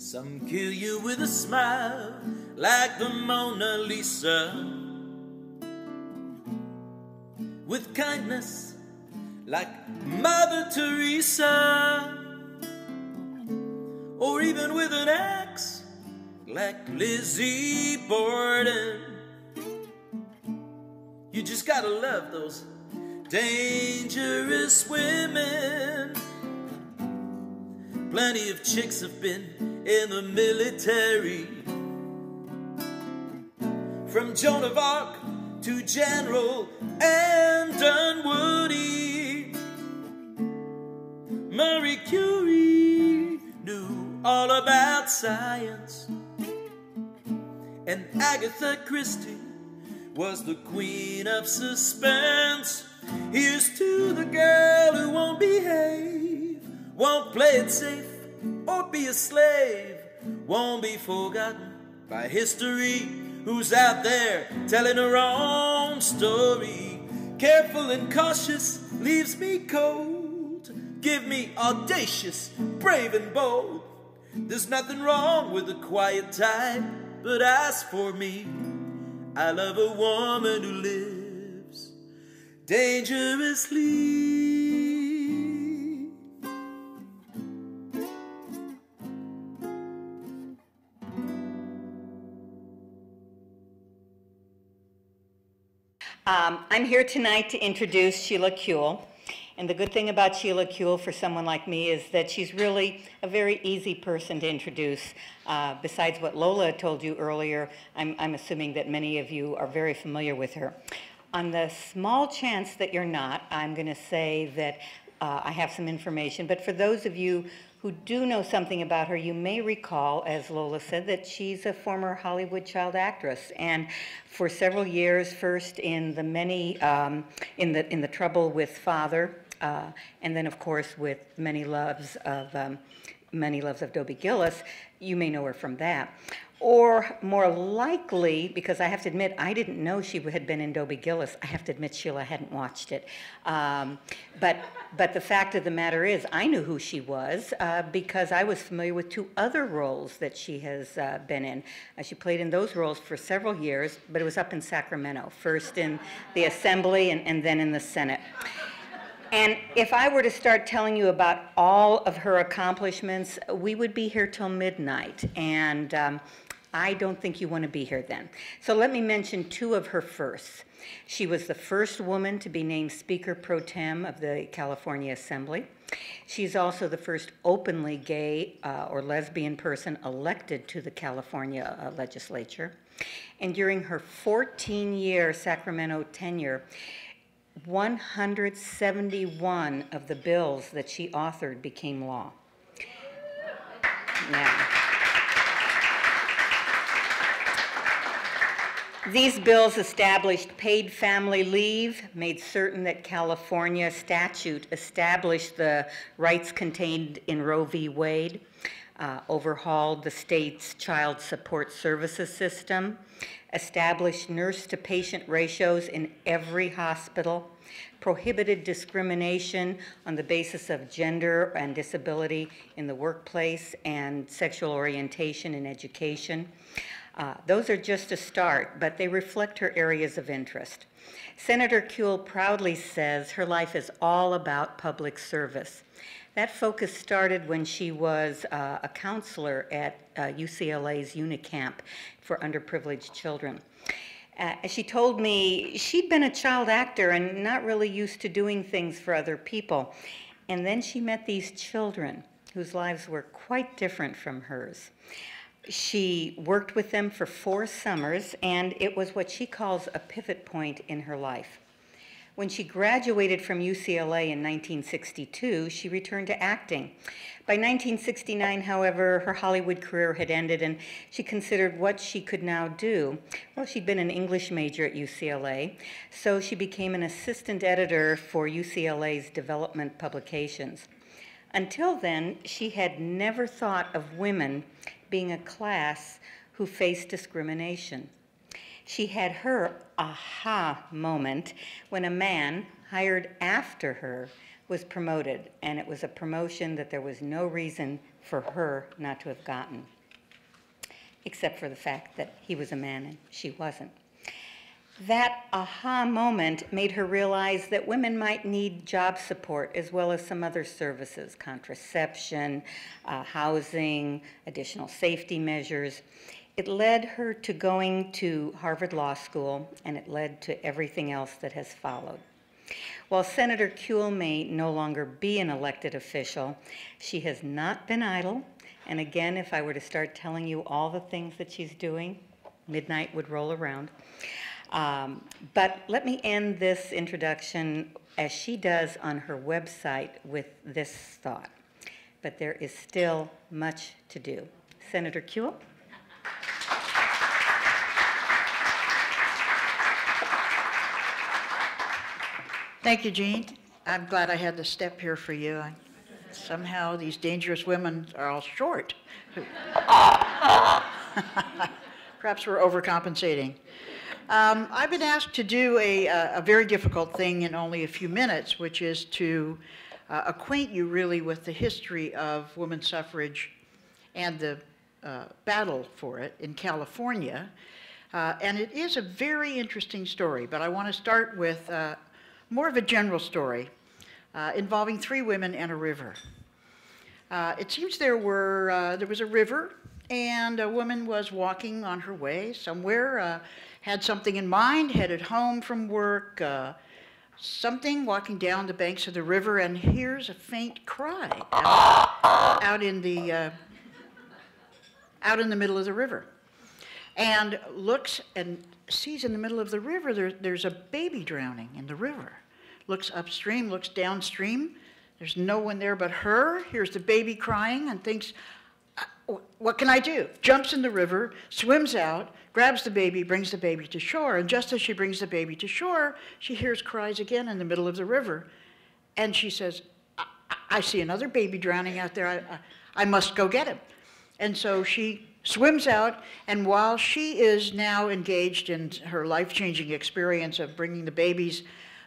Some kill you with a smile like the Mona Lisa, with kindness like Mother Teresa, or even with an axe like Lizzie Borden. You just gotta love those dangerous women. Plenty of chicks have been in the military, from Joan of Arc to General Anne Dunwoody. Marie Curie knew all about science, and Agatha Christie was the queen of suspense. Here's to the girl who won't behave, won't play it safe or be a slave, won't be forgotten by history, who's out there telling her own story. Careful and cautious leaves me cold. Give me audacious, brave and bold. There's nothing wrong with a quiet type, but as for me, I love a woman who lives dangerously. I'm here tonight to introduce Sheila Kuehl. And the good thing about Sheila Kuehl for someone like me is that she's really a very easy person to introduce. Besides what Lola told you earlier, I'm assuming that many of you are very familiar with her. On the small chance that you're not, I'm going to say that I have some information. But for those of you who do know something about her, you may recall, as Lola said, that she's a former Hollywood child actress. And for several years, first in the in the Trouble with Father, and then of course with Many Loves of Dobie Gillis. You may know her from that. Or more likely, because I have to admit, I didn't know she had been in Dobie Gillis. I have to admit, Sheila hadn't watched it. But the fact of the matter is, I knew who she was because I was familiar with two other roles that she has been in. She played in those roles for several years, but it was up in Sacramento, first in the Assembly and then in the Senate. And if I were to start telling you about all of her accomplishments, we would be here till midnight. And I don't think you want to be here then. So let me mention two of her firsts. She was the first woman to be named Speaker Pro Tem of the California Assembly. She's also the first openly gay or lesbian person elected to the California legislature. And during her 14-year Sacramento tenure, 171 of the bills that she authored became law. Yeah. These bills established paid family leave, made certain that California statute established the rights contained in Roe v. Wade, overhauled the state's child support services system, established nurse-to-patient ratios in every hospital, prohibited discrimination on the basis of gender and disability in the workplace and sexual orientation in education. Those are just a start, but they reflect her areas of interest. Senator Kuehl proudly says her life is all about public service. That focus started when she was a counselor at UCLA's Unicamp for underprivileged children. She told me she'd been a child actor and not really used to doing things for other people. And then she met these children whose lives were quite different from hers. She worked with them for 4 summers, and it was what she calls a pivot point in her life. When she graduated from UCLA in 1962, she returned to acting. By 1969, however, her Hollywood career had ended, and she considered what she could now do. Well, she'd been an English major at UCLA, so she became an assistant editor for UCLA's development publications. Until then, she had never thought of women being a class who faced discrimination. She had her aha moment when a man hired after her was promoted, and it was a promotion that there was no reason for her not to have gotten. except for the fact that he was a man and she wasn't. That aha moment made her realize that women might need job support as well as some other services, contraception, housing, additional safety measures. It led her to going to Harvard Law School, and it led to everything else that has followed. While Senator Kuehl may no longer be an elected official, she has not been idle. And again, if I were to start telling you all the things that she's doing, midnight would roll around. But let me end this introduction as she does on her website with this thought. But there is still much to do. Senator Kuehl? Thank you, Jean. I'm glad I had to step here for you. Somehow these dangerous women are all short. Perhaps we're overcompensating. I've been asked to do a very difficult thing in only a few minutes, which is to acquaint you really with the history of women's suffrage and the battle for it in California. And it is a very interesting story, but I want to start with more of a general story involving three women and a river. It seems there was a river, and a woman was walking on her way somewhere, had something in mind, headed home from work, walking down the banks of the river, and hears a faint cry out in the middle of the river, and looks and sees in the middle of the river there's a baby drowning in the river. Looks upstream, looks downstream. There's no one there but her. Hears the baby crying and thinks, what can I do? Jumps in the river, swims out, grabs the baby, brings the baby to shore. And just as she brings the baby to shore, she hears cries again in the middle of the river. And she says, I see another baby drowning out there. I must go get him. And so she swims out, and while she is now engaged in her life-changing experience of bringing the babies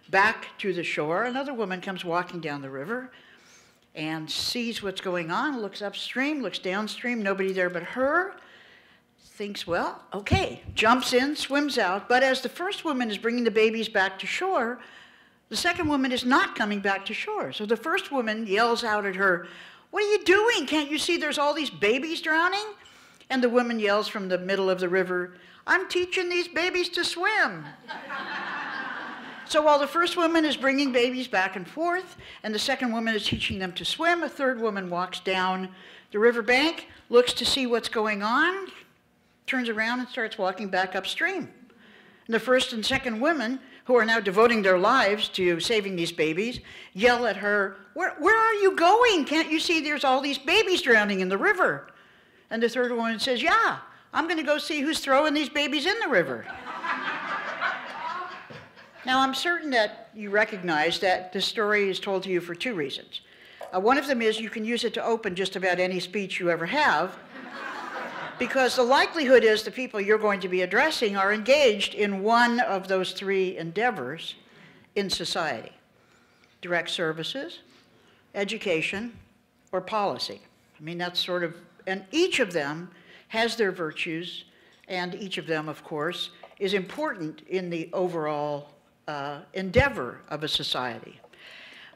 back to the shore, another woman comes walking down the river and sees what's going on, looks upstream, looks downstream, nobody there but her, thinks, well, okay, jumps in, swims out, but as the first woman is bringing the babies back to shore, the second woman is not coming back to shore. So the first woman yells out at her, what are you doing? Can't you see there's all these babies drowning? And the woman yells from the middle of the river, I'm teaching these babies to swim. So while the first woman is bringing babies back and forth, and the second woman is teaching them to swim, a third woman walks down the riverbank, looks to see what's going on, turns around and starts walking back upstream. And the first and second women, who are now devoting their lives to saving these babies, yell at her, where are you going? Can't you see there's all these babies drowning in the river? And the third woman says, yeah, I'm going to go see who's throwing these babies in the river. Now, I'm certain that you recognize that this story is told to you for two reasons. One of them is you can use it to open just about any speech you ever have, because the likelihood is the people you're going to be addressing are engaged in one of those three endeavors in society: direct services, education, or policy. I mean, that's sort of, and each of them has their virtues, and each of them, of course, is important in the overall endeavor of a society.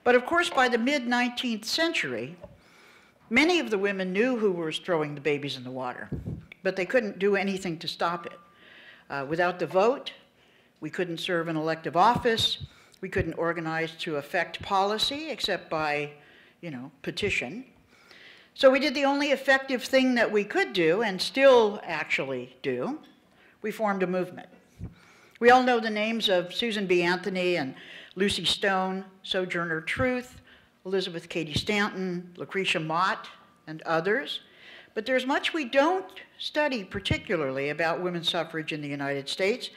But of course, by the mid-19th century, many of the women knew who was throwing the babies in the water, but they couldn't do anything to stop it. Without the vote, we couldn't serve an elective office, we couldn't organize to affect policy except by, petition. So we did the only effective thing that we could do, and still actually do. We formed a movement. We all know the names of Susan B. Anthony and Lucy Stone, Sojourner Truth, Elizabeth Cady Stanton, Lucretia Mott, and others. But there's much we don't study particularly about women's suffrage in the United States,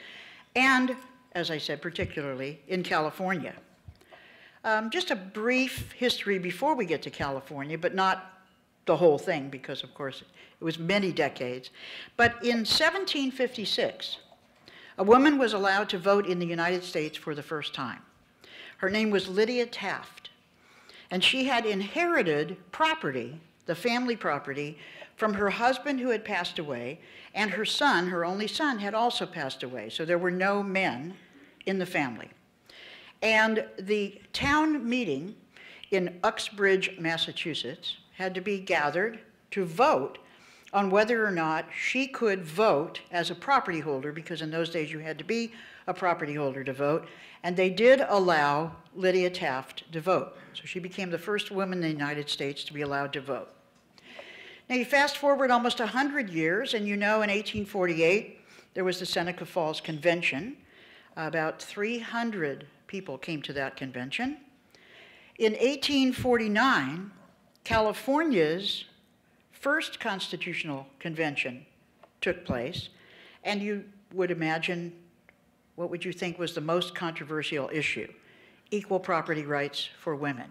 and, as I said, particularly in California. Just a brief history before we get to California, but not the whole thing, because, of course, it was many decades. But in 1756, a woman was allowed to vote in the United States for the first time. Her name was Lydia Taft, and she had inherited property, the family property, from her husband who had passed away, and her son, her only son, had also passed away. So there were no men in the family. And the town meeting in Uxbridge, Massachusetts, had to be gathered to vote on whether or not she could vote as a property holder, because in those days you had to be a property holder to vote, and they did allow Lydia Taft to vote. So she became the first woman in the United States to be allowed to vote. Now you fast forward almost 100 years, and you know in 1848 there was the Seneca Falls Convention. About 300 people came to that convention. In 1849, California's first constitutional convention took place, and you would imagine, what would you think was the most controversial issue? Equal property rights for women.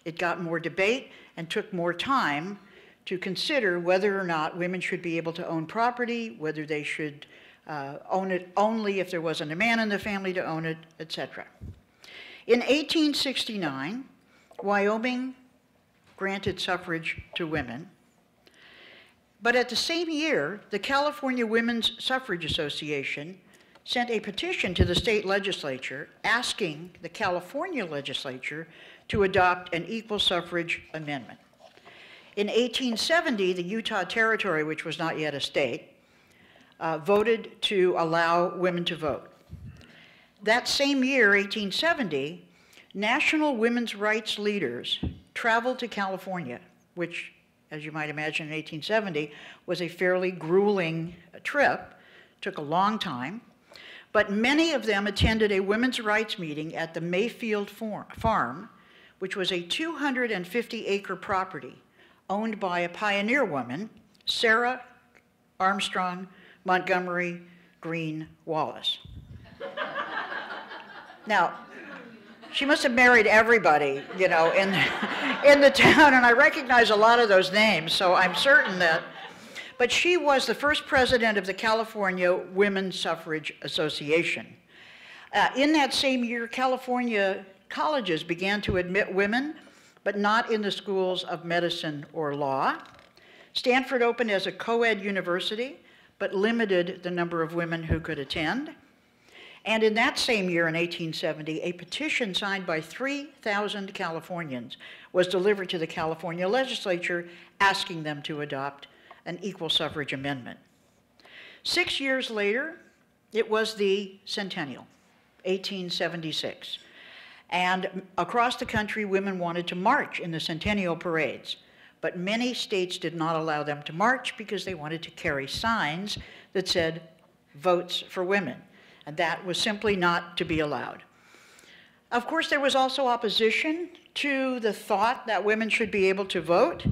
It got more debate and took more time to consider whether or not women should be able to own property, whether they should own it only if there wasn't a man in the family to own it, etc. In 1869, Wyoming granted suffrage to women, but at the same year, the California Women's Suffrage Association sent a petition to the state legislature asking the California legislature to adopt an equal suffrage amendment. In 1870, the Utah Territory, which was not yet a state, voted to allow women to vote. That same year, 1870, national women's rights leaders traveled to California, which, as you might imagine, in 1870, was a fairly grueling trip, took a long time, but many of them attended a women's rights meeting at the Mayfield Farm, which was a 250-acre property owned by a pioneer woman, Sarah Armstrong Montgomery Green Wallace. Now, she must have married everybody, you know, in the town, and I recognize a lot of those names, so I'm certain that, but she was the first president of the California Women's Suffrage Association. In that same year, California colleges began to admit women, but not in the schools of medicine or law. Stanford opened as a co-ed university, but limited the number of women who could attend. And in that same year, in 1870, a petition signed by 3,000 Californians was delivered to the California legislature asking them to adopt an equal suffrage amendment. 6 years later, it was the Centennial, 1876. And across the country, women wanted to march in the Centennial parades, but many states did not allow them to march because they wanted to carry signs that said, "Votes for women." And that was simply not to be allowed. Of course, there was also opposition to the thought that women should be able to vote.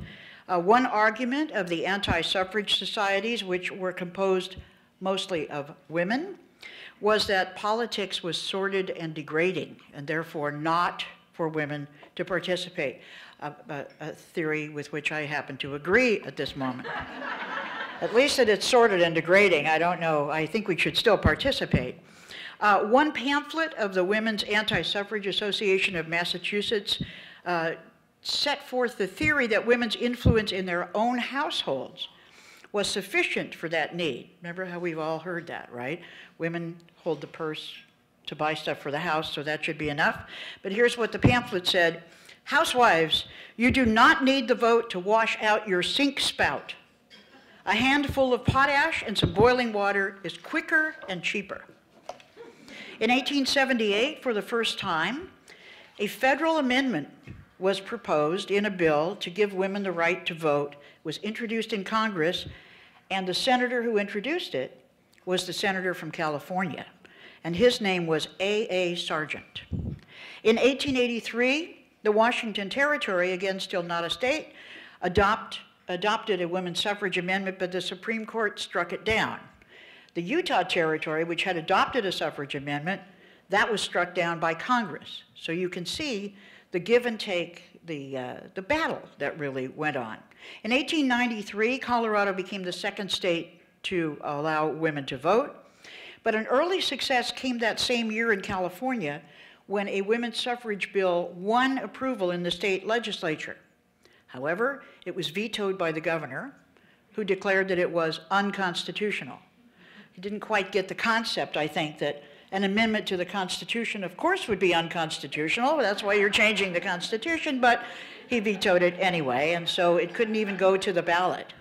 One argument of the anti-suffrage societies, which were composed mostly of women, was that politics was sordid and degrading, and therefore not for women to participate, a theory with which I happen to agree at this moment. At least that it's sordid and degrading, I don't know, I think we should still participate. One pamphlet of the Women's Anti-Suffrage Association of Massachusetts set forth the theory that women's influence in their own households was sufficient for that need. Remember how we've all heard that, right? Women hold the purse to buy stuff for the house, so that should be enough. But here's what the pamphlet said: "Housewives, you do not need the vote to wash out your sink spout. A handful of potash and some boiling water is quicker and cheaper." In 1878, for the first time, a federal amendment was proposed in a bill to give women the right to vote, was introduced in Congress, and the senator who introduced it was the senator from California, and his name was A.A. Sargent. In 1883, the Washington Territory, again still not a state, adopted a women's suffrage amendment, but the Supreme Court struck it down. The Utah Territory, which had adopted a suffrage amendment, that was struck down by Congress. So you can see the give and take, the battle that really went on. In 1893, Colorado became the second state to allow women to vote. But an early success came that same year in California when a women's suffrage bill won approval in the state legislature. However, it was vetoed by the governor, who declared that it was unconstitutional. He didn't quite get the concept, I think, that an amendment to the Constitution, of course, would be unconstitutional. That's why you're changing the Constitution, but he vetoed it anyway, and so it couldn't even go to the ballot.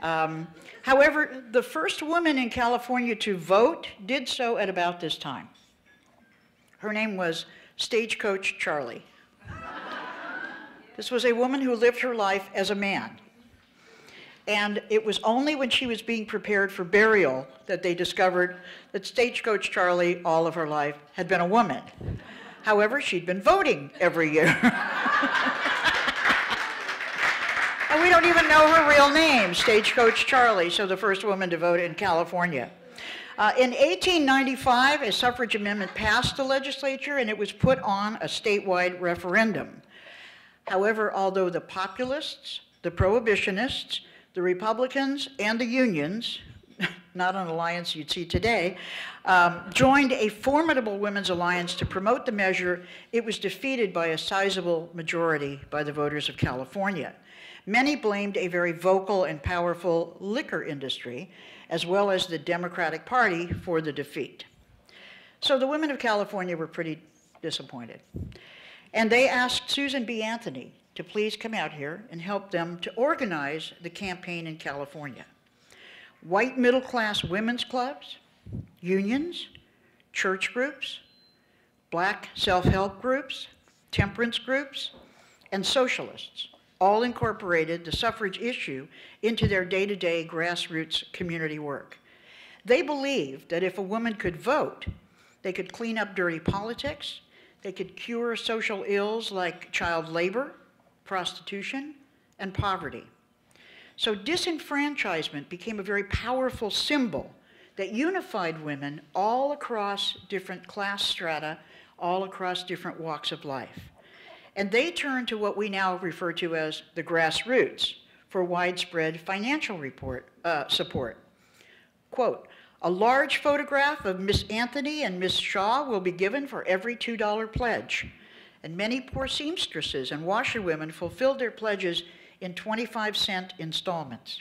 However, the first woman in California to vote did so at about this time. Her name was Stagecoach Charlie. This was a woman who lived her life as a man. And it was only when she was being prepared for burial that they discovered that Stagecoach Charlie, all of her life, had been a woman. However, she'd been voting every year. And we don't even know her real name, Stagecoach Charlie, so the first woman to vote in California. In 1895, a suffrage amendment passed the legislature, and it was put on a statewide referendum. However, although the populists, the prohibitionists, the Republicans, and the unions, not an alliance you'd see today, joined a formidable women's alliance to promote the measure, it was defeated by a sizable majority by the voters of California. Many blamed a very vocal and powerful liquor industry, as well as the Democratic Party, for the defeat. So the women of California were pretty disappointed. And they asked Susan B. Anthony to please come out here and help them to organize the campaign in California. White middle-class women's clubs, unions, church groups, black self-help groups, temperance groups, and socialists all incorporated the suffrage issue into their day-to-day grassroots community work. They believed that if a woman could vote, they could clean up dirty politics, they could cure social ills like child labor, prostitution, and poverty. So disenfranchisement became a very powerful symbol that unified women all across different class strata, all across different walks of life. And they turned to what we now refer to as the grassroots for widespread financial support. Quote, "A large photograph of Miss Anthony and Miss Shaw will be given for every $2 pledge. And many poor seamstresses and washerwomen fulfilled their pledges in 25-cent installments.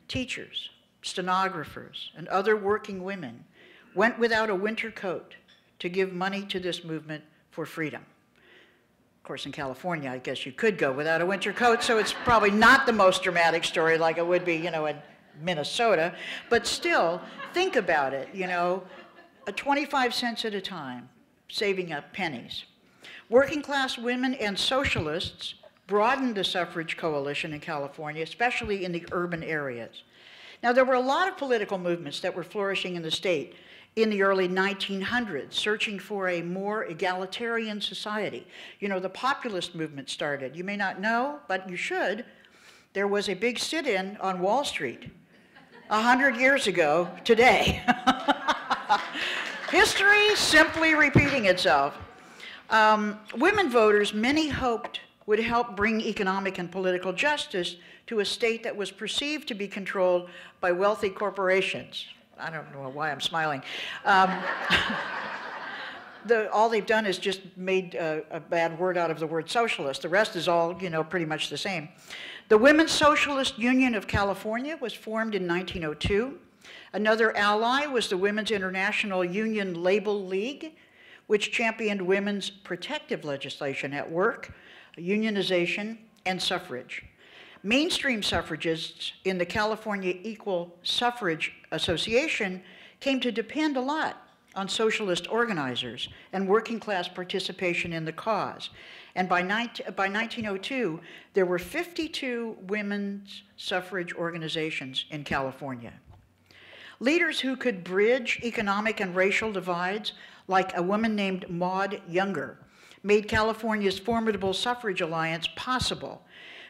Teachers, stenographers, and other working women went without a winter coat to give money to this movement for freedom." Of course, in California, I guess you could go without a winter coat, so it's probably not the most dramatic story like it would be, in Minnesota. But still, think about it, a 25 cents at a time, saving up pennies. Working class women and socialists broadened the suffrage coalition in California, especially in the urban areas. Now, there were a lot of political movements that were flourishing in the state in the early 1900s, searching for a more egalitarian society. The populist movement started. You may not know, but you should. There was a big sit-in on Wall Street 100 years ago today. History simply repeating itself. Women voters, many hoped, would help bring economic and political justice to a state that was perceived to be controlled by wealthy corporations. I don't know why I'm smiling. All they've done is just made a bad word out of the word socialist. The rest is all, pretty much the same. The Women's Socialist Union of California was formed in 1902. Another ally was the Women's International Union Label League, which championed women's protective legislation at work, unionization, and suffrage. Mainstream suffragists in the California Equal Suffrage Association came to depend a lot on socialist organizers and working class participation in the cause. And by 1902, there were 52 women's suffrage organizations in California. Leaders who could bridge economic and racial divides, like a woman named Maud Younger, made California's formidable suffrage alliance possible.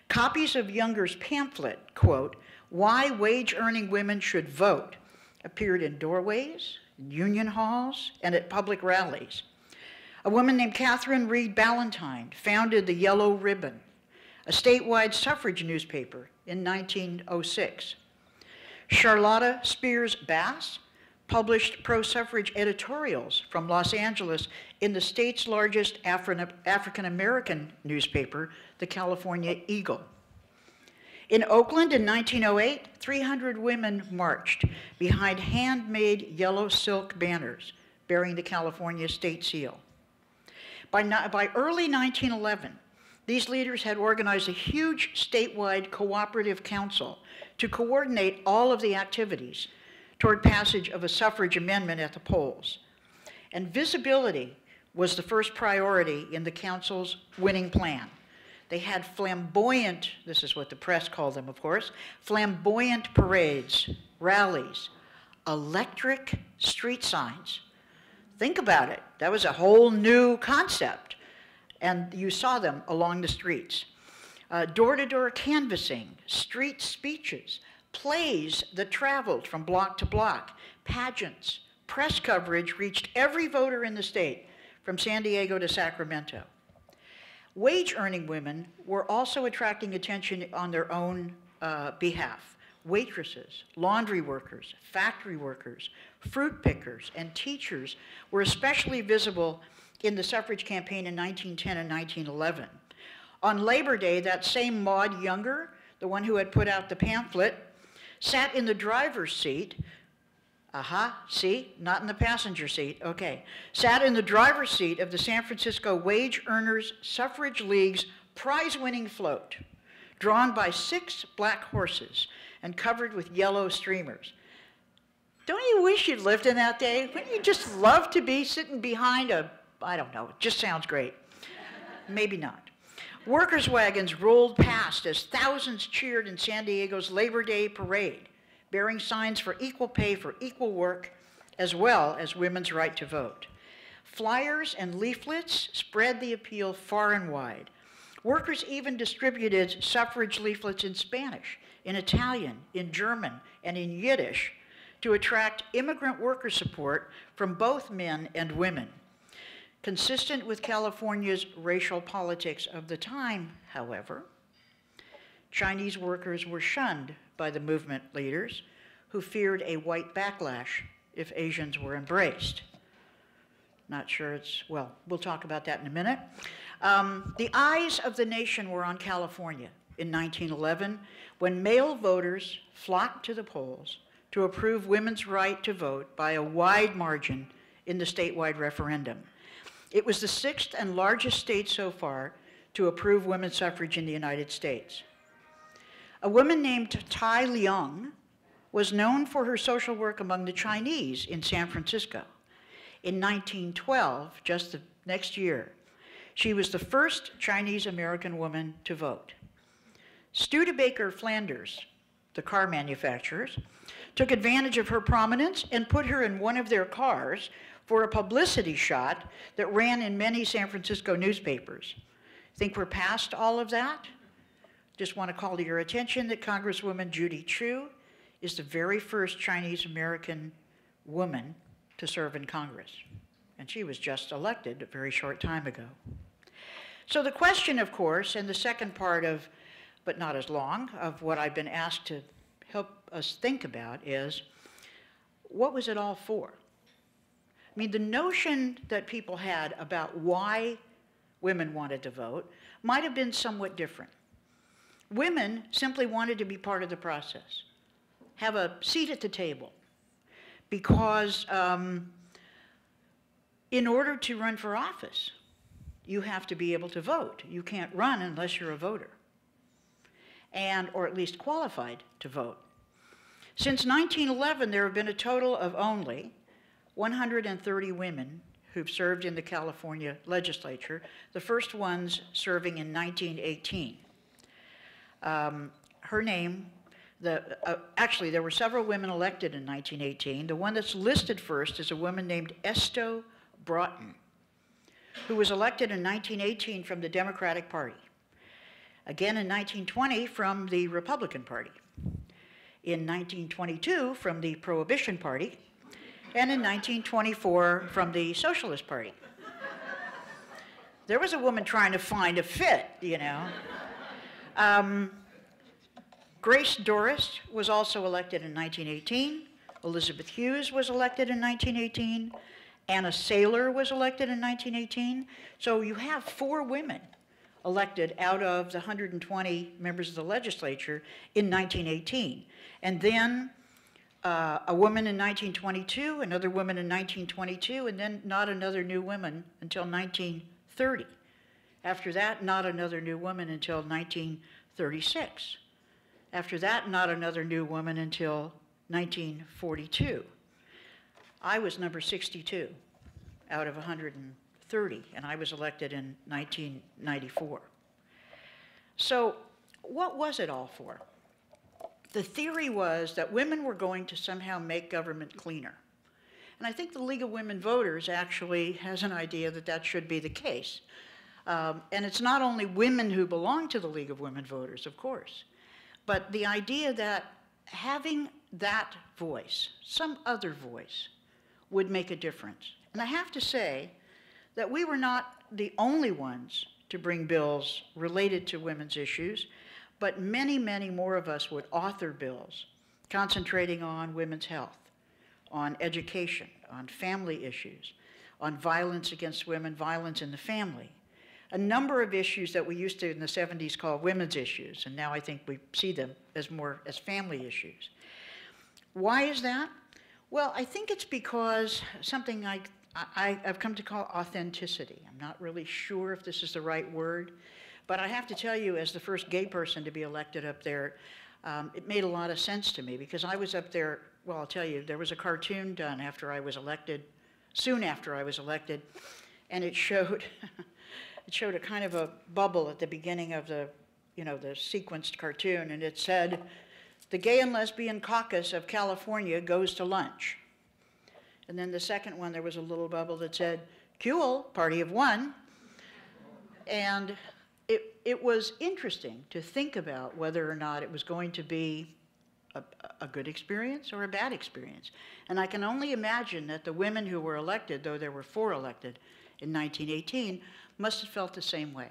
Copies of Younger's pamphlet, quote, "Why Wage-Earning Women Should Vote," appeared in doorways, in union halls, and at public rallies. A woman named Catherine Reed Ballantyne founded the Yellow Ribbon, a statewide suffrage newspaper, in 1906. Charlotta Spears Bass published pro-suffrage editorials from Los Angeles in the state's largest African-American newspaper, the California Eagle. In Oakland in 1908, 300 women marched behind handmade yellow silk banners bearing the California state seal. By early 1911, these leaders had organized a huge statewide cooperative council to coordinate all of the activities toward passage of a suffrage amendment at the polls. And visibility was the first priority in the council's winning plan. They had flamboyant, this is what the press called them, of course, flamboyant parades, rallies, electric street signs. Think about it. That was a whole new concept. And you saw them along the streets. Door-to-door canvassing, street speeches, plays that traveled from block to block, pageants, press coverage reached every voter in the state, from San Diego to Sacramento. Wage-earning women were also attracting attention on their own behalf. Waitresses, laundry workers, factory workers, fruit pickers, and teachers were especially visible in the suffrage campaign in 1910 and 1911. On Labor Day, that same Maud Younger, the one who had put out the pamphlet, sat in the driver's seat. See, not in the passenger seat, okay. Sat in the driver's seat of the San Francisco Wage Earners Suffrage League's prize-winning float, drawn by 6 black horses and covered with yellow streamers. Don't you wish you'd lived in that day? Wouldn't you just love to be sitting behind I don't know, it just sounds great. Maybe not. Workers' wagons rolled past as thousands cheered in San Diego's Labor Day parade, bearing signs for equal pay for equal work, as well as women's right to vote. Flyers and leaflets spread the appeal far and wide. Workers even distributed suffrage leaflets in Spanish, in Italian, in German, and in Yiddish to attract immigrant worker support from both men and women. Consistent with California's racial politics of the time, however, Chinese workers were shunned by the movement leaders, who feared a white backlash if Asians were embraced. Not sure well, we'll talk about that in a minute. The eyes of the nation were on California in 1911, when male voters flocked to the polls to approve women's right to vote by a wide margin in the statewide referendum. It was the 6th and largest state so far to approve women's suffrage in the United States. A woman named Tai Leung was known for her social work among the Chinese in San Francisco. In 1912, just the next year, she was the first Chinese-American woman to vote. Studebaker Flanders, the car manufacturers, took advantage of her prominence and put her in one of their cars for a publicity shot that ran in many San Francisco newspapers. Think we're past all of that? Just want to call to your attention that Congresswoman Judy Chu is the very first Chinese-American woman to serve in Congress. And she was just elected a very short time ago. So the question, of course, and the second part of, but not as long, of what I've been asked to help us think about is, what was it all for? I mean, the notion that people had about why women wanted to vote might have been somewhat different. Women simply wanted to be part of the process, have a seat at the table, because in order to run for office, you have to be able to vote. You can't run unless you're a voter, or at least qualified to vote. Since 1911, there have been a total of only 130 women who've served in the California legislature, the first ones serving in 1918. Her name, actually there were several women elected in 1918. The one that's listed first is a woman named Esto Broughton, who was elected in 1918 from the Democratic Party. Again in 1920 from the Republican Party. In 1922 from the Prohibition Party. And in 1924 from the Socialist Party. There was a woman trying to find a fit, you know. Grace Doris was also elected in 1918. Elizabeth Hughes was elected in 1918. Anna Saylor was elected in 1918. So you have 4 women elected out of the 120 members of the legislature in 1918. And then a woman in 1922, another woman in 1922, and then not another new woman until 1930. After that, not another new woman until 1936. After that, not another new woman until 1942. I was number 62 out of 130, and I was elected in 1994. So what was it all for? The theory was that women were going to somehow make government cleaner. And I think the League of Women Voters actually has an idea that that should be the case. And it's not only women who belong to the League of Women Voters, of course, but the idea that having that voice, some other voice, would make a difference. And I have to say that we were not the only ones to bring bills related to women's issues, but many, many more of us would author bills concentrating on women's health, on education, on family issues, on violence against women, violence in the family. A number of issues that we used to in the 70s call women's issues, and now I think we see them as more as family issues. Why is that? Well, I think it's because something I've come to call authenticity. I'm not really sure if this is the right word, but I have to tell you, as the first gay person to be elected up there, it made a lot of sense to me because I was up there, well, I'll tell you, there was a cartoon done after I was elected, soon after I was elected, and it showed, it showed a kind of a bubble at the beginning of the, you know, the sequenced cartoon, and it said, "The Gay and Lesbian Caucus of California goes to lunch." And then the second one, there was a little bubble that said, "Kuehl, party of one." And it was interesting to think about whether or not it was going to be a good experience or a bad experience. And I can only imagine that the women who were elected, though there were 4 elected in 1918, must have felt the same way.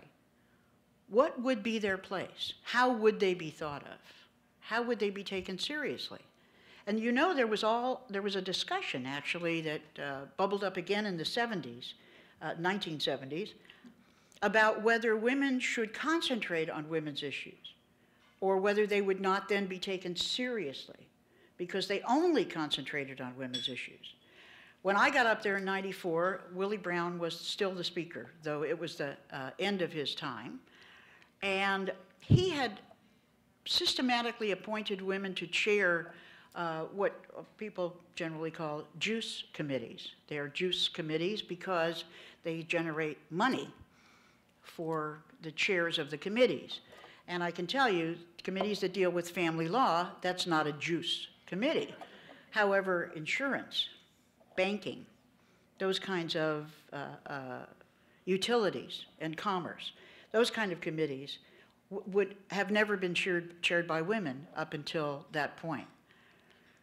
What would be their place? How would they be thought of? How would they be taken seriously? And you know, there was a discussion actually that bubbled up again in the 70s, 1970s, about whether women should concentrate on women's issues or whether they would not then be taken seriously because they only concentrated on women's issues. When I got up there in 94, Willie Brown was still the speaker, though it was the end of his time. And he had systematically appointed women to chair what people generally call juice committees. They are juice committees because they generate money for the chairs of the committees. And I can tell you, committees that deal with family law, that's not a juice committee. However, insurance, banking, those kinds of utilities and commerce, those kind of committees would have never been chaired by women up until that point.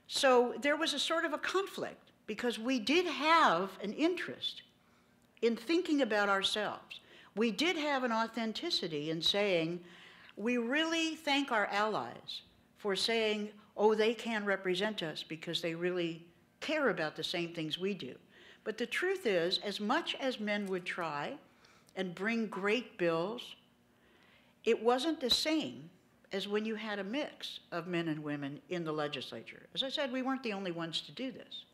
So there was a sort of a conflict because we did have an interest in thinking about ourselves. We did have an authenticity in saying, we really thank our allies for saying, oh, they can represent us because they really care about the same things we do. But the truth is, as much as men would try and bring great bills, it wasn't the same as when you had a mix of men and women in the legislature. As I said, we weren't the only ones to do this.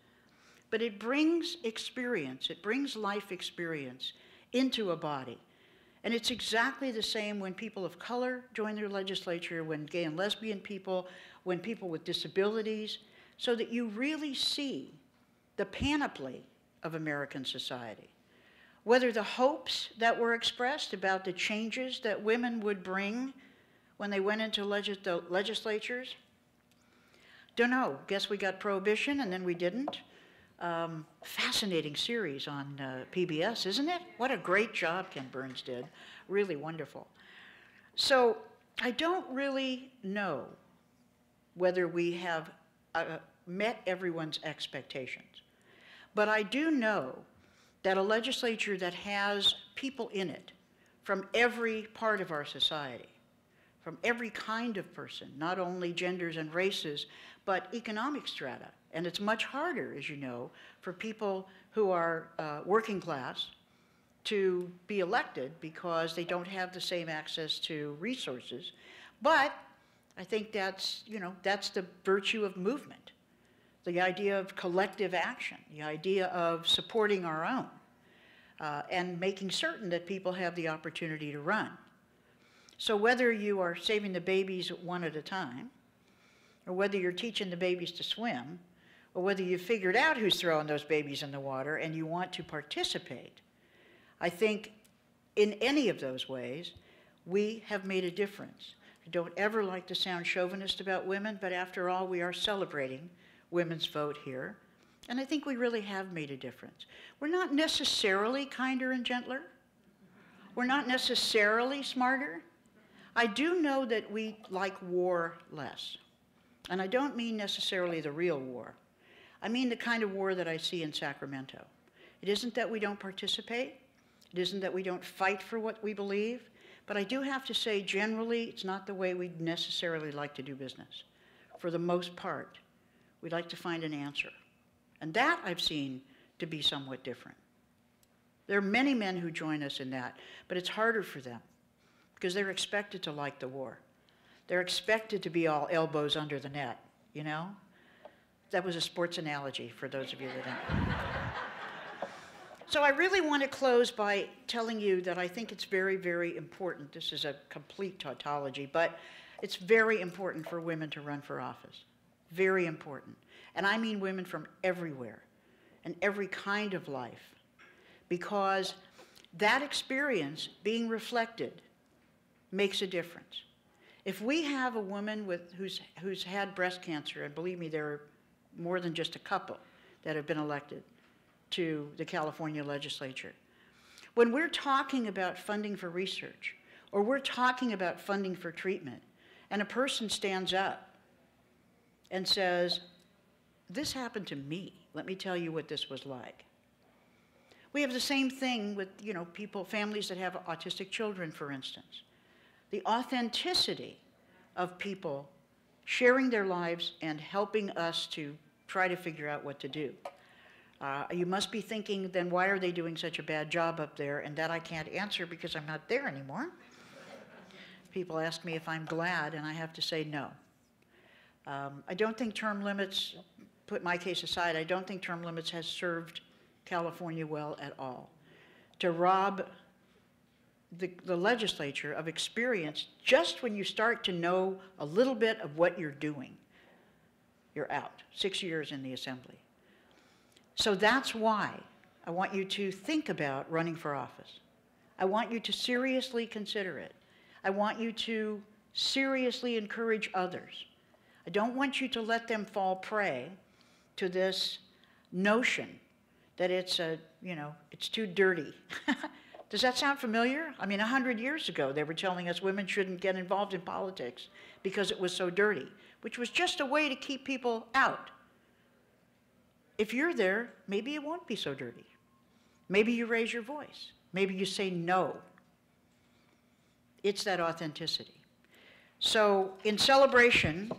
But it brings experience, it brings life experience into a body. And it's exactly the same when people of color join their legislature, when gay and lesbian people, when people with disabilities, so that you really see the panoply of American society. Whether the hopes that were expressed about the changes that women would bring when they went into legislatures, don't know. Guess we got prohibition and then we didn't. Fascinating series on PBS, isn't it? What a great job Ken Burns did. Really wonderful. So I don't really know whether we have met everyone's expectations. But I do know that a legislature that has people in it from every part of our society, from every kind of person, not only genders and races, but economic strata. And it's much harder, as you know, for people who are working class to be elected because they don't have the same access to resources. But I think that's, you know, that's the virtue of movement, the idea of collective action, the idea of supporting our own, and making certain that people have the opportunity to run. So whether you are saving the babies one at a time, or whether you're teaching the babies to swim, or whether you've figured out who's throwing those babies in the water and you want to participate, I think in any of those ways, we have made a difference. I don't ever like to sound chauvinist about women, but after all, we are celebrating women's vote here. And I think we really have made a difference. We're not necessarily kinder and gentler. We're not necessarily smarter. I do know that we like war less. And I don't mean necessarily the real war. I mean the kind of war that I see in Sacramento. It isn't that we don't participate. It isn't that we don't fight for what we believe. But I do have to say, generally, it's not the way we'd necessarily like to do business. For the most part, we'd like to find an answer. And that I've seen to be somewhat different. There are many men who join us in that, but it's harder for them because they're expected to like the war. They're expected to be all elbows under the net, you know? That was a sports analogy for those of you that don't. So I really want to close by telling you that I think it's very, very important. This is a complete tautology, but it's very important for women to run for office. Very important. And I mean women from everywhere and every kind of life, because that experience being reflected makes a difference. If we have a woman who's had breast cancer, and believe me, there are more than just a couple that have been elected to the California legislature. When we're talking about funding for research, or we're talking about funding for treatment, and a person stands up and says, "This happened to me. Let me tell you what this was like." We have the same thing with, you know, people, families that have autistic children, for instance. The authenticity of people sharing their lives and helping us to try to figure out what to do. You must be thinking, then why are they doing such a bad job up there? And that I can't answer because I'm not there anymore. People ask me if I'm glad, and I have to say no. I don't think term limits, put my case aside, I don't think term limits has served California well at all. To rob the legislature of experience just when you start to know a little bit of what you're doing, you're out. 6 years in the Assembly. So that's why I want you to think about running for office. I want you to seriously consider it. I want you to seriously encourage others. I don't want you to let them fall prey to this notion that it's it's too dirty. Does that sound familiar? I mean, 100 years ago, they were telling us women shouldn't get involved in politics because it was so dirty, which was just a way to keep people out. If you're there, maybe it won't be so dirty. Maybe you raise your voice. Maybe you say no. It's that authenticity. So in celebration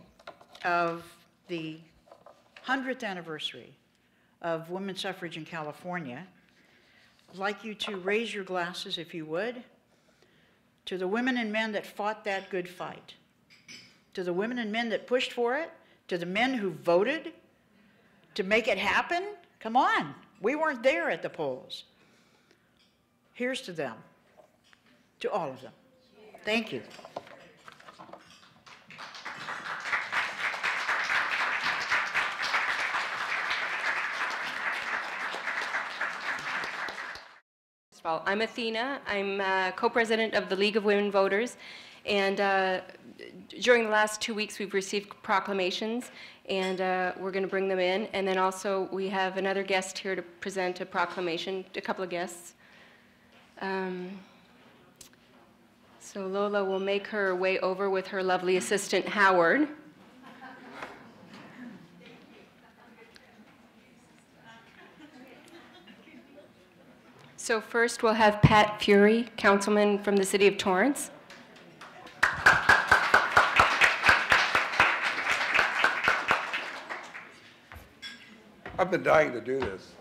of the 100th anniversary of women's suffrage in California, I'd like you to raise your glasses, if you would, to the women and men that fought that good fight, to the women and men that pushed for it, to the men who voted to make it happen. Come on, we weren't there at the polls. Here's to them, to all of them. Thank you. Well, I'm Athena. I'm co-president of the League of Women Voters, and during the last 2 weeks we've received proclamations, and we're going to bring them in, and then also we have another guest here to present a proclamation, a couple of guests. So Lola will make her way over with her lovely assistant Howard. So first we'll have Pat Fury, councilman from the city of Torrance. I've been dying to do this.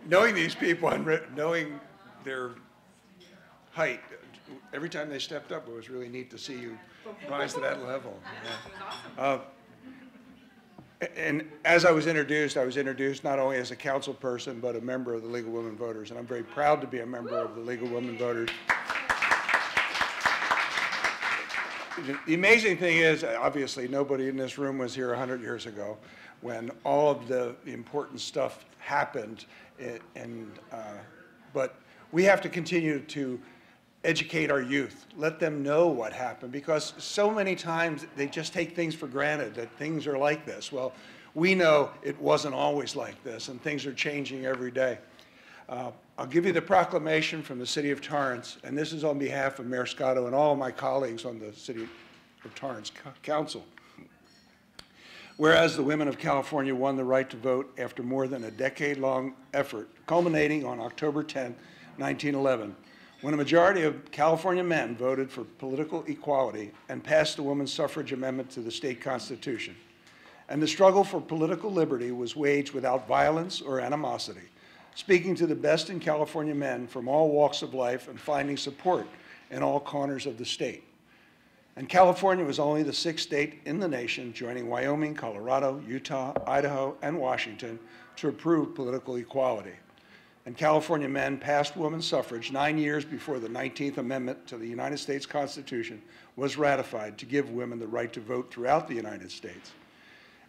Knowing these people and knowing their height, every time they stepped up, it was really neat to see you rise to that level. Yeah. And as I was introduced not only as a council person, but a member of the League of Women Voters, and I'm very proud to be a member of the League of Women Voters. The amazing thing is, obviously, nobody in this room was here 100 years ago when all of the important stuff happened, but we have to continue to educate our youth, let them know what happened, because so many times they just take things for granted that things are like this. Well, we know it wasn't always like this, and things are changing every day. I'll give you the proclamation from the City of Torrance, and this is on behalf of Mayor Scotto and all of my colleagues on the City of Torrance Council. Whereas the women of California won the right to vote after more than a decade-long effort, culminating on October 10, 1911, when a majority of California men voted for political equality and passed the women's suffrage amendment to the state constitution. And the struggle for political liberty was waged without violence or animosity, speaking to the best in California men from all walks of life and finding support in all corners of the state. And California was only the 6th state in the nation, joining Wyoming, Colorado, Utah, Idaho, and Washington to approve political equality. And California men passed women's suffrage 9 years before the 19th Amendment to the United States Constitution was ratified to give women the right to vote throughout the United States.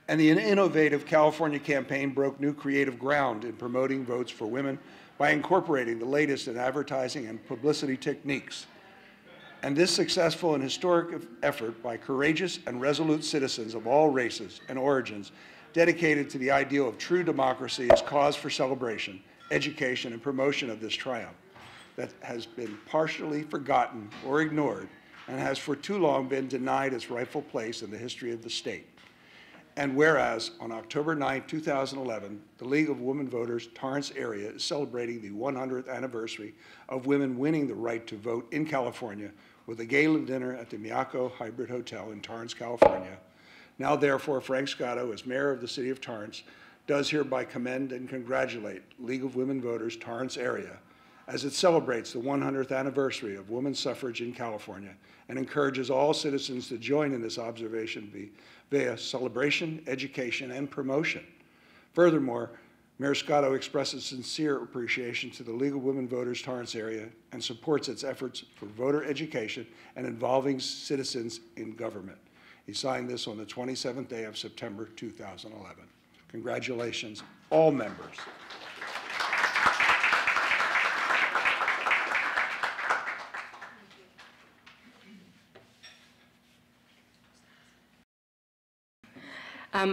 And the innovative California campaign broke new creative ground in promoting votes for women by incorporating the latest in advertising and publicity techniques. And this successful and historic effort by courageous and resolute citizens of all races and origins dedicated to the ideal of true democracy is cause for celebration, education, and promotion of this triumph that has been partially forgotten or ignored and has for too long been denied its rightful place in the history of the state. And whereas on October 9, 2011, the League of Women Voters Torrance area is celebrating the 100th anniversary of women winning the right to vote in California with a gala dinner at the Miyako Hybrid Hotel in Torrance, California. Now, therefore, Frank Scotto, as mayor of the city of Torrance, does hereby commend and congratulate League of Women Voters Torrance area as it celebrates the 100th anniversary of women's suffrage in California and encourages all citizens to join in this observation via celebration, education, and promotion. Furthermore, Mayor Scotto expresses sincere appreciation to the League of Women Voters Torrance area and supports its efforts for voter education and involving citizens in government. He signed this on the 27th day of September 2011. Congratulations, all members.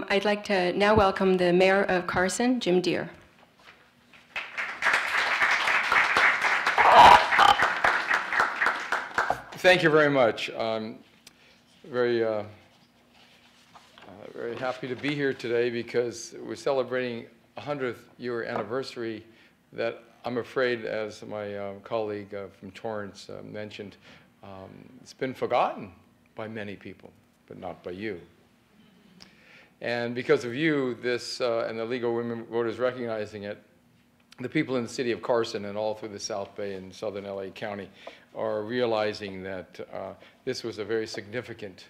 I'd like to now welcome the Mayor of Carson, Jim Deere. Thank you very much. I'm very happy to be here today because we're celebrating a 100th year anniversary that I'm afraid, as my colleague from Torrance mentioned, it's been forgotten by many people, but not by you. And because of you, this and the League of Women Voters recognizing it, the people in the city of Carson and all through the South Bay and southern LA County are realizing that this was a very significant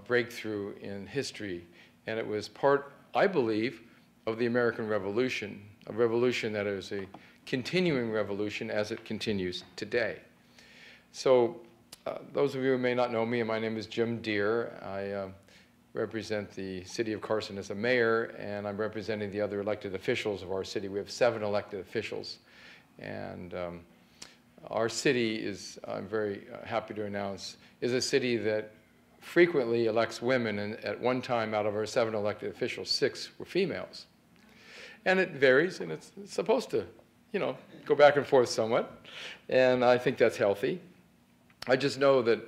breakthrough in history. And it was part, I believe, of the American Revolution, a revolution that is a continuing revolution as it continues today. So those of you who may not know me, my name is Jim Deere. I represent the city of Carson as a mayor, and I'm representing the other elected officials of our city. We have 7 elected officials. And our city is, I'm very happy to announce, is a city that frequently elects women, and at one time out of our 7 elected officials, 6 were females. And it varies, and it's supposed to, you know, go back and forth somewhat, and I think that's healthy. I just know that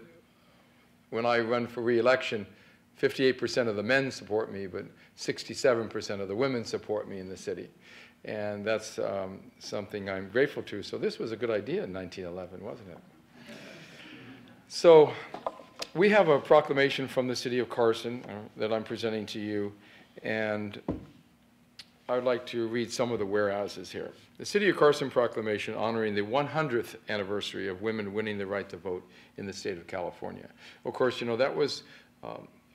when I run for re-election, 58% of the men support me, but 67% of the women support me in the city. And that's something I'm grateful to. So this was a good idea in 1911, wasn't it? So we have a proclamation from the city of Carson that I'm presenting to you. And I would like to read some of the whereases here. The City of Carson proclamation honoring the 100th anniversary of women winning the right to vote in the state of California. Of course, you know, that was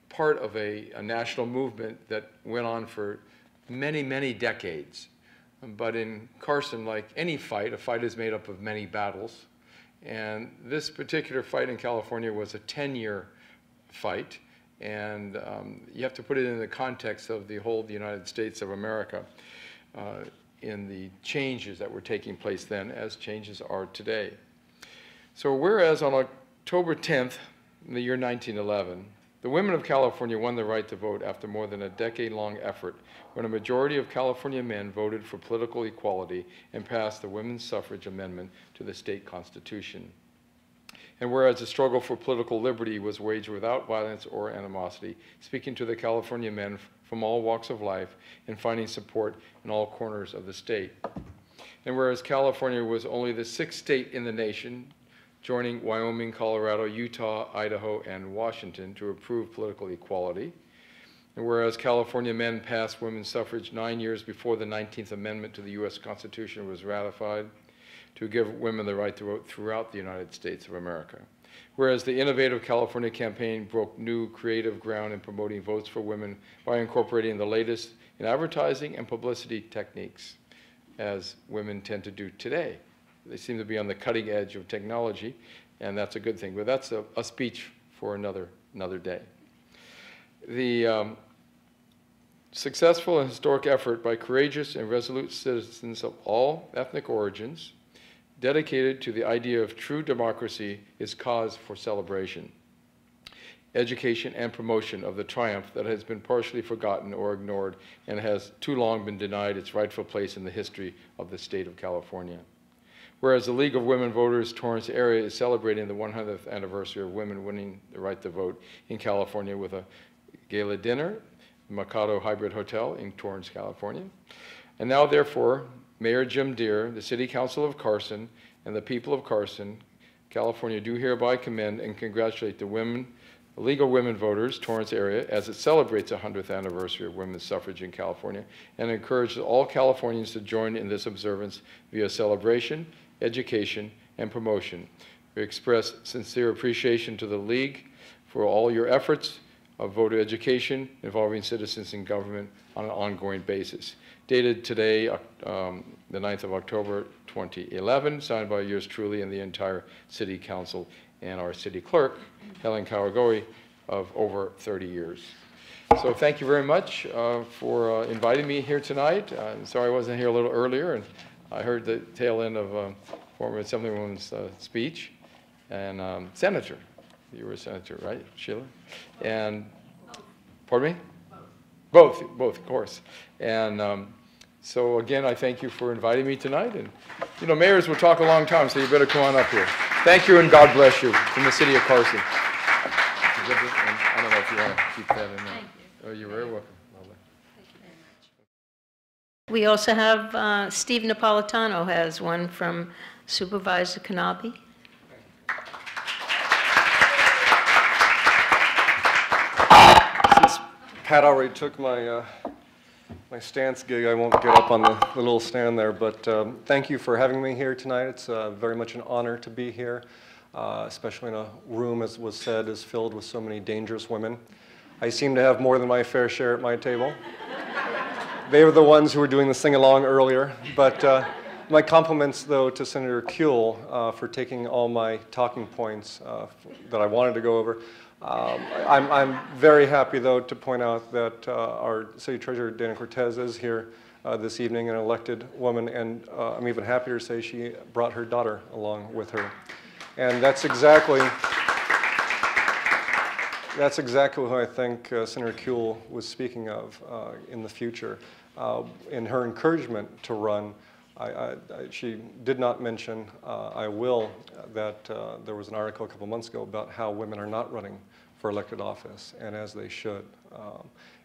part of a national movement that went on for many, many decades. But in Carson, like any fight, a fight is made up of many battles. And this particular fight in California was a 10-year fight. And you have to put it in the context of the whole United States of America in the changes that were taking place then as changes are today. So whereas on October 10th, in the year 1911, the women of California won the right to vote after more than a decade-long effort when a majority of California men voted for political equality and passed the women's suffrage amendment to the state constitution. And whereas the struggle for political liberty was waged without violence or animosity, speaking to the California men from all walks of life and finding support in all corners of the state. And whereas California was only the 6th state in the nation, joining Wyoming, Colorado, Utah, Idaho, and Washington to approve political equality. And whereas California men passed women's suffrage 9 years before the 19th Amendment to the U.S. Constitution was ratified, to give women the right to vote throughout the United States of America. Whereas the Innovative California campaign broke new creative ground in promoting votes for women by incorporating the latest in advertising and publicity techniques, as women tend to do today. They seem to be on the cutting edge of technology, and that's a good thing, but that's a speech for another day. The successful and historic effort by courageous and resolute citizens of all ethnic origins dedicated to the idea of true democracy is cause for celebration, education, and promotion of the triumph that has been partially forgotten or ignored and has too long been denied its rightful place in the history of the state of California. Whereas the League of Women Voters Torrance area is celebrating the 100th anniversary of women winning the right to vote in California with a gala dinner, Miyako Hybrid Hotel in Torrance, California. And now, therefore, Mayor Jim Deere, the City Council of Carson, and the people of Carson, California, do hereby commend and congratulate the League of Women Voters Torrance area as it celebrates the 100th anniversary of women's suffrage in California and encourages all Californians to join in this observance via celebration, education, and promotion. We express sincere appreciation to the League for all your efforts of voter education involving citizens in government on an ongoing basis. Dated today, the 9th of October, 2011, signed by yours truly and the entire City Council and our City Clerk, Helen Kawagoe, of over 30 years. So thank you very much for inviting me here tonight. Sorry I wasn't here a little earlier, and I heard the tail end of former Assemblywoman's speech. And Senator, you were a senator, right, Sheila? And, pardon me? Both, of course. And so again, I thank you for inviting me tonight. And, you know, mayors will talk a long time, so you better come on up here. Thank you, and God bless you from the city of Carson. I don't know if you want to keep that in there. Thank you. Oh, you're very welcome. Thank you very much. We also have Steve Napolitano has one from Supervisor Kanabe. Since Pat already took my my stance gig, I won't get up on the little stand there, but thank you for having me here tonight. It's very much an honor to be here, especially in a room, as was said, is filled with so many dangerous women. I seem to have more than my fair share at my table. They were the ones who were doing the sing-along earlier, but my compliments, though, to Senator Kuehl for taking all my talking points that I wanted to go over. I'm very happy, though, to point out that our City Treasurer, Dana Cortez, is here this evening, an elected woman, and I'm even happier to say she brought her daughter along with her. And that's exactly who I think Senator Kuehl was speaking of in the future. In her encouragement to run, she did not mention, I will, that there was an article a couple months ago about how women are not running for elected office, and as they should.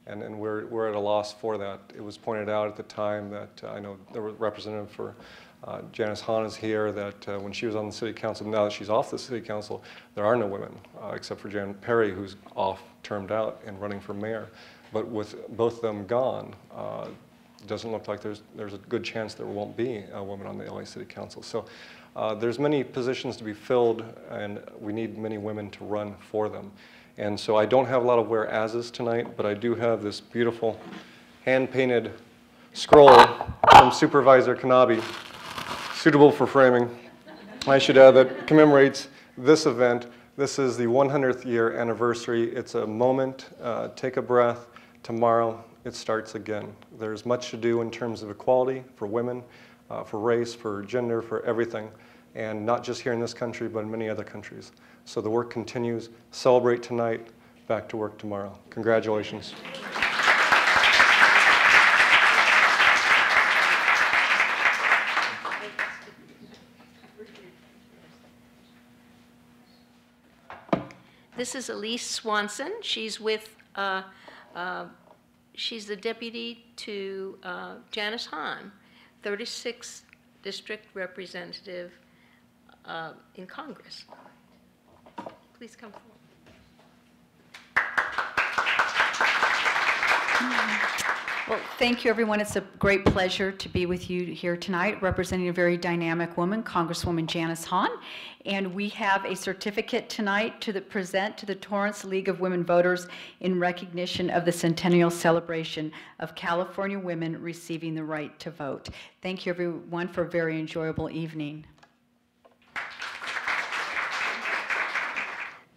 And we're at a loss for that. It was pointed out at the time that I know there was a representative for Janice Hahn is here, that when she was on the city council, now that she's off the city council, there are no women, except for Jan Perry, who's off, termed out, and running for mayor. But with both of them gone, doesn't look like there's a good chance there won't be a woman on the LA City Council. So there's many positions to be filled, and we need many women to run for them. And so I don't have a lot of whereases tonight, but I do have this beautiful hand-painted scroll from Supervisor Kanabe, suitable for framing. I should add that commemorates this event. This is the 100th year anniversary. It's a moment, take a breath. Tomorrow, it starts again. There's much to do in terms of equality for women, for race, for gender, for everything. And not just here in this country, but in many other countries. So the work continues. Celebrate tonight, back to work tomorrow. Congratulations. This is Elise Swanson. She's with, she's the deputy to Janice Hahn, 36th district representative in Congress. Please come forward. Well, thank you, everyone. It's a great pleasure to be with you here tonight, representing a very dynamic woman, Congresswoman Janice Hahn. And we have a certificate tonight to present to the Torrance League of Women Voters in recognition of the Centennial celebration of California women receiving the right to vote. Thank you, everyone, for a very enjoyable evening.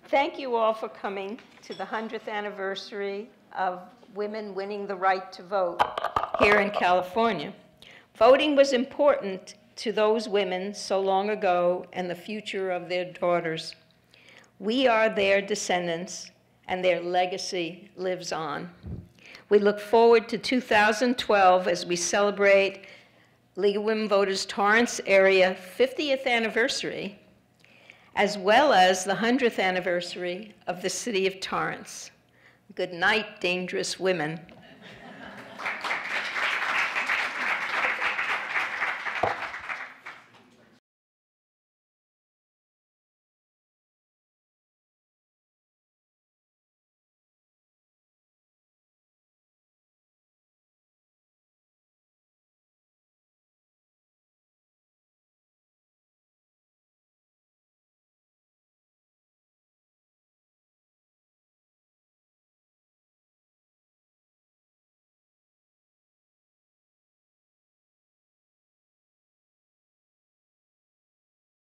Thank you all for coming to the 100th anniversary of women winning the right to vote here in California. Voting was important to those women so long ago and the future of their daughters. We are their descendants, and their legacy lives on. We look forward to 2012 as we celebrate League of Women Voters Torrance area 50th anniversary, as well as the 100th anniversary of the city of Torrance. Good night, dangerous women.